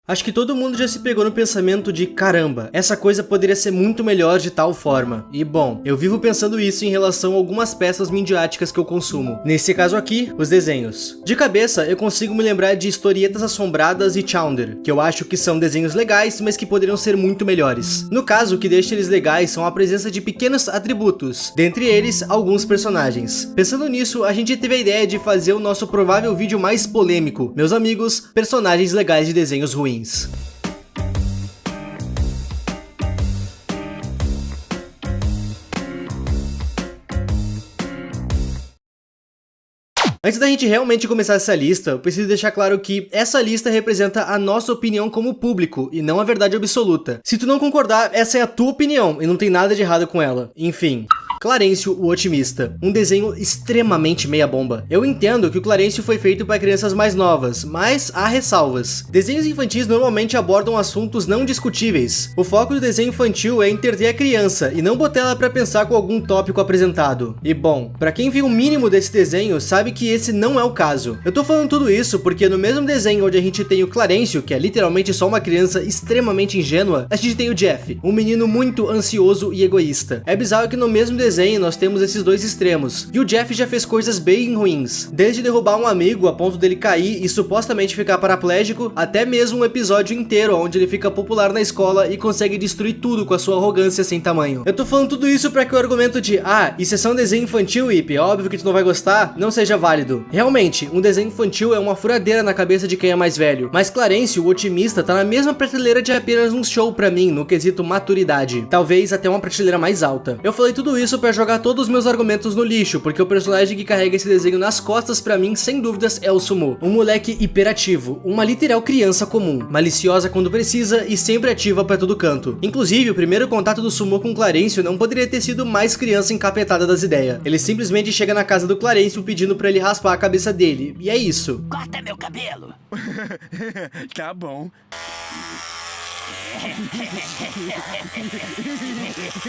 Acho que todo mundo já se pegou no pensamento de caramba, essa coisa poderia ser muito melhor de tal forma. E bom, eu vivo pensando isso em relação a algumas peças midiáticas que eu consumo. Nesse caso aqui, os desenhos. De cabeça, eu consigo me lembrar de Historietas Assombradas e Chowder, que eu acho que são desenhos legais, mas que poderiam ser muito melhores. No caso, o que deixa eles legais são a presença de pequenos atributos, dentre eles, alguns personagens. Pensando nisso, a gente teve a ideia de fazer o nosso provável vídeo mais polêmico. Meus amigos, personagens legais de desenhos ruins. Antes da gente realmente começar essa lista, eu preciso deixar claro que essa lista representa a nossa opinião como público, e não a verdade absoluta. Se tu não concordar, essa é a tua opinião, e não tem nada de errado com ela. Enfim. Clarencio, o Otimista, um desenho extremamente meia bomba. Eu entendo que o Clarencio foi feito para crianças mais novas, mas há ressalvas. Desenhos infantis normalmente abordam assuntos não discutíveis. O foco do desenho infantil é entreter a criança e não botar ela para pensar com algum tópico apresentado. E bom, para quem viu o mínimo desse desenho, sabe que esse não é o caso. Eu tô falando tudo isso porque no mesmo desenho onde a gente tem o Clarencio, que é literalmente só uma criança extremamente ingênua, a gente tem o Jeff, um menino muito ansioso e egoísta. É bizarro que no mesmo desenho nós temos esses dois extremos, e o Jeff já fez coisas bem ruins, desde derrubar um amigo a ponto dele cair e supostamente ficar paraplégico, até mesmo um episódio inteiro onde ele fica popular na escola e consegue destruir tudo com a sua arrogância sem tamanho. Eu tô falando tudo isso para que o argumento de isso é só um desenho infantil, Ip, é óbvio que tu não vai gostar, não seja válido. Realmente, um desenho infantil é uma furadeira na cabeça de quem é mais velho, mas Clarencio, o Otimista, tá na mesma prateleira de apenas um show pra mim, no quesito maturidade, talvez até uma prateleira mais alta. Eu falei tudo isso pra jogar todos os meus argumentos no lixo, porque o personagem que carrega esse desenho nas costas pra mim, sem dúvidas, é o Sumo. Um moleque hiperativo, uma literal criança comum, maliciosa quando precisa e sempre ativa pra todo canto. Inclusive, o primeiro contato do Sumo com Clarencio não poderia ter sido mais criança encapetada das ideias. Ele simplesmente chega na casa do Clarencio pedindo pra ele raspar a cabeça dele, e é isso. Corta meu cabelo! Tá bom.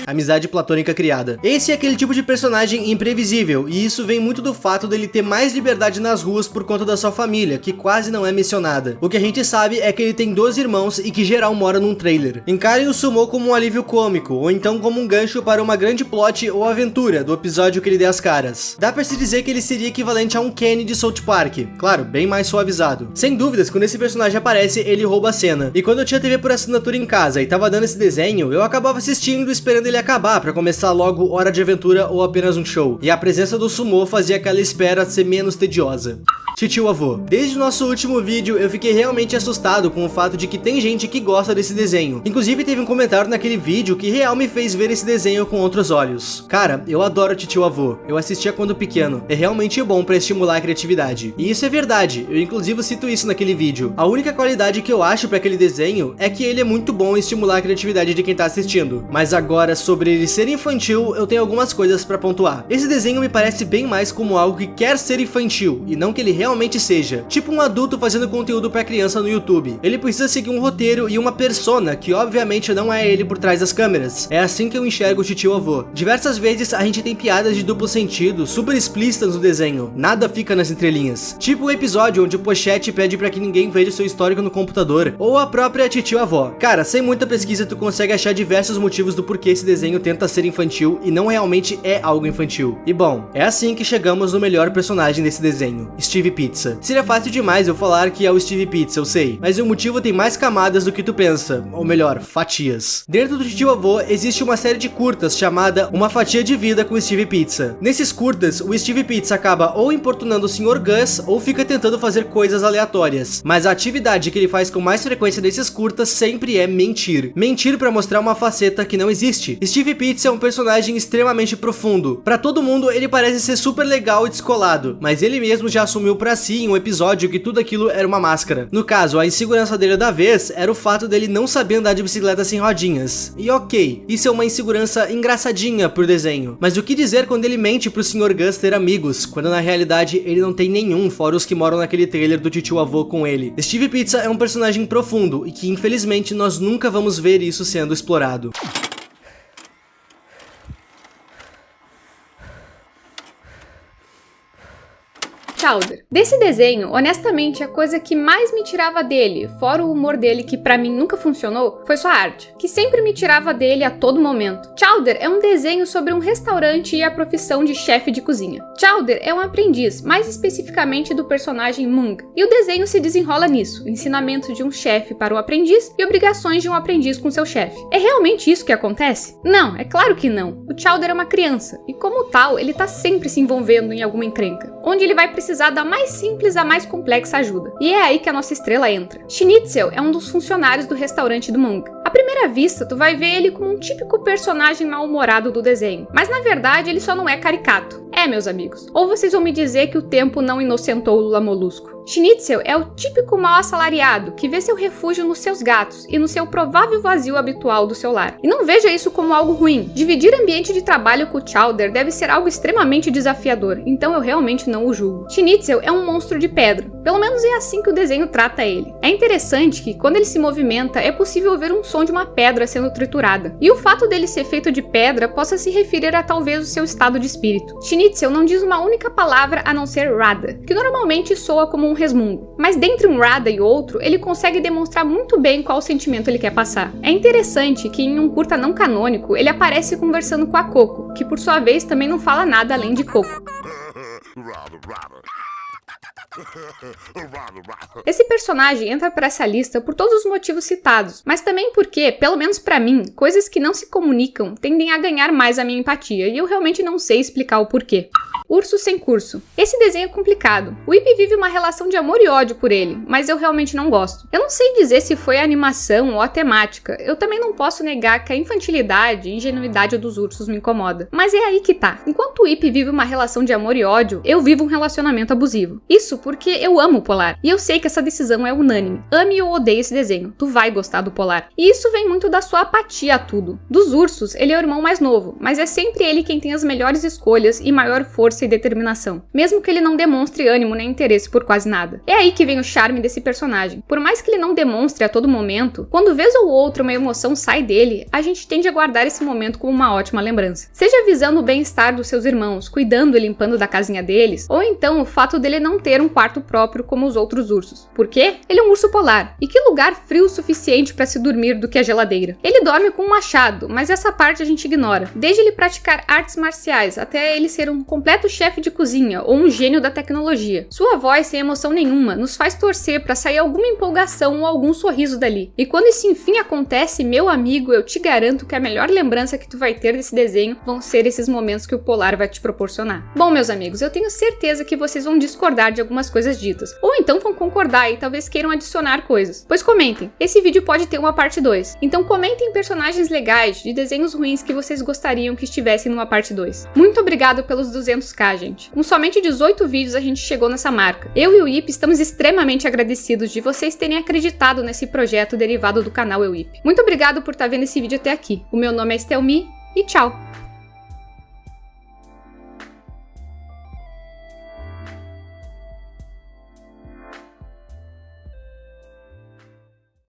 Amizade platônica criada. Esse é aquele tipo de personagem imprevisível, e isso vem muito do fato dele ter mais liberdade nas ruas por conta da sua família, que quase não é mencionada. O que a gente sabe é que ele tem 12 irmãos e que geral mora num trailer. Encarem o Sumo como um alívio cômico, ou então como um gancho para uma grande plot ou aventura do episódio que ele der as caras. Dá pra se dizer que ele seria equivalente a um Kenny de South Park, claro, bem mais suavizado. Sem dúvidas, quando esse personagem aparece, ele rouba a cena. E quando eu tinha TV por assinatura em casa e tava dando esse desenho, eu acabava assistindo esperando ele acabar pra começar logo Hora de Aventura ou apenas um show. E a presença do Sumo fazia aquela espera ser menos tediosa. Titio Avô. Desde o nosso último vídeo, eu fiquei realmente assustado com o fato de que tem gente que gosta desse desenho. Inclusive, teve um comentário naquele vídeo que real me fez ver esse desenho com outros olhos. Cara, eu adoro Titio Avô. Eu assistia quando pequeno. É realmente bom pra estimular a criatividade. E isso é verdade. Eu inclusive cito isso naquele vídeo. A única qualidade que eu acho pra aquele desenho é que ele é muito bom em estimular a criatividade de quem tá assistindo. Mas agora, sobre ele ser infantil, eu tenho algumas coisas pra pontuar. Esse desenho me parece bem mais como algo que quer ser infantil, e não que ele realmente seja. Tipo um adulto fazendo conteúdo pra criança no YouTube. Ele precisa seguir um roteiro e uma persona, que obviamente não é ele por trás das câmeras. É assim que eu enxergo o Titio Avô. Diversas vezes a gente tem piadas de duplo sentido, super explícitas no desenho. Nada fica nas entrelinhas. Tipo o episódio onde o Pochette pede pra que ninguém veja seu histórico no computador. Ou a própria Titio Avó. Cara, sem muita pesquisa tu consegue achar diversos motivos do porquê esse desenho tenta ser infantil e não realmente é algo infantil. E bom, é assim que chegamos no melhor personagem desse desenho, Steve Pizza. Seria fácil demais eu falar que é o Steve Pizza, eu sei, mas o motivo tem mais camadas do que tu pensa, ou melhor, fatias. Dentro do Titio Avô existe uma série de curtas chamada Uma Fatia de Vida com Steve Pizza. Nesses curtas, o Steve Pizza acaba ou importunando o Sr. Gus ou fica tentando fazer coisas aleatórias, mas a atividade que ele faz com mais frequência nesses curtas sempre é mentir. Mentir pra mostrar uma faceta que não existe. Steve Pizza é um personagem extremamente profundo. Pra todo mundo ele parece ser super legal e descolado, mas ele mesmo já assumiu pra si em um episódio que tudo aquilo era uma máscara. No caso, a insegurança dele da vez era o fato dele não saber andar de bicicleta sem rodinhas. E ok, isso é uma insegurança engraçadinha por desenho. Mas o que dizer quando ele mente pro Sr. Gus ter amigos, quando na realidade ele não tem nenhum, fora os que moram naquele trailer do Titio Avô com ele. Steve Pizza é um personagem profundo e que infelizmente nós nunca vamos ver isso sendo explorado. Chowder. Desse desenho, honestamente, a coisa que mais me tirava dele, fora o humor dele que pra mim nunca funcionou, foi sua arte, que sempre me tirava dele a todo momento. Chowder é um desenho sobre um restaurante e a profissão de chefe de cozinha. Chowder é um aprendiz, mais especificamente do personagem Mung, e o desenho se desenrola nisso, ensinamentos de um chefe para o aprendiz e obrigações de um aprendiz com seu chefe. É realmente isso que acontece? Não, é claro que não. O Chowder é uma criança, e como tal, ele tá sempre se envolvendo em alguma encrenca, onde ele vai precisar da mais simples à mais complexa ajuda. E é aí que a nossa estrela entra. Schnitzel é um dos funcionários do restaurante do Mung. À primeira vista, tu vai ver ele como um típico personagem mal-humorado do desenho, mas na verdade ele só não é caricato. É, meus amigos, ou vocês vão me dizer que o tempo não inocentou o Lula Molusco. Schnitzel é o típico mal assalariado que vê seu refúgio nos seus gatos e no seu provável vazio habitual do seu lar. E não veja isso como algo ruim. Dividir ambiente de trabalho com o Chowder deve ser algo extremamente desafiador, então eu realmente não o julgo. Schnitzel é um monstro de pedra, pelo menos é assim que o desenho trata ele. É interessante que, quando ele se movimenta, é possível ouvir um som de uma pedra sendo triturada, e o fato dele ser feito de pedra possa se referir a talvez o seu estado de espírito. Schnitzel não diz uma única palavra a não ser Rada, que normalmente soa como um resmungo, mas dentre um Rada e outro, ele consegue demonstrar muito bem qual sentimento ele quer passar. É interessante que em um curta não canônico, ele aparece conversando com a Coco, que por sua vez também não fala nada além de Coco. Esse personagem entra para essa lista por todos os motivos citados, mas também porque, pelo menos pra mim, coisas que não se comunicam tendem a ganhar mais a minha empatia, e eu realmente não sei explicar o porquê. Urso Sem Curso. Esse desenho é complicado. O Ip vive uma relação de amor e ódio por ele, mas eu realmente não gosto. Eu não sei dizer se foi a animação ou a temática. Eu também não posso negar que a infantilidade e ingenuidade dos ursos me incomoda. Mas é aí que tá. Enquanto o Ip vive uma relação de amor e ódio, eu vivo um relacionamento abusivo. Isso porque eu amo o Polar. E eu sei que essa decisão é unânime. Ame ou odeie esse desenho. Tu vai gostar do Polar. E isso vem muito da sua apatia a tudo. Dos ursos, ele é o irmão mais novo, mas é sempre ele quem tem as melhores escolhas e maior força e determinação, mesmo que ele não demonstre ânimo nem interesse por quase nada. É aí que vem o charme desse personagem. Por mais que ele não demonstre a todo momento, quando vez ou outra uma emoção sai dele, a gente tende a guardar esse momento como uma ótima lembrança. Seja visando o bem-estar dos seus irmãos, cuidando e limpando da casinha deles, ou então o fato dele não ter um quarto próprio como os outros ursos. Por quê? Ele é um urso polar. E que lugar frio o suficiente para se dormir do que a geladeira? Ele dorme com um machado, mas essa parte a gente ignora. Desde ele praticar artes marciais até ele ser um completo chefe de cozinha ou um gênio da tecnologia. Sua voz, sem emoção nenhuma, nos faz torcer para sair alguma empolgação ou algum sorriso dali. E quando isso enfim acontece, meu amigo, eu te garanto que a melhor lembrança que tu vai ter desse desenho vão ser esses momentos que o Polar vai te proporcionar. Bom, meus amigos, eu tenho certeza que vocês vão discordar de algumas coisas ditas, ou então vão concordar e talvez queiram adicionar coisas. Pois comentem, esse vídeo pode ter uma parte 2. Então comentem personagens legais de desenhos ruins que vocês gostariam que estivessem numa parte 2. Muito obrigado pelos 200k, gente. Com somente 18 vídeos a gente chegou nessa marca. Eu e o Ip estamos extremamente agradecidos de vocês terem acreditado nesse projeto derivado do canal Eu Ip. Muito obrigado por estar vendo esse vídeo até aqui. O meu nome é Estelmi e tchau!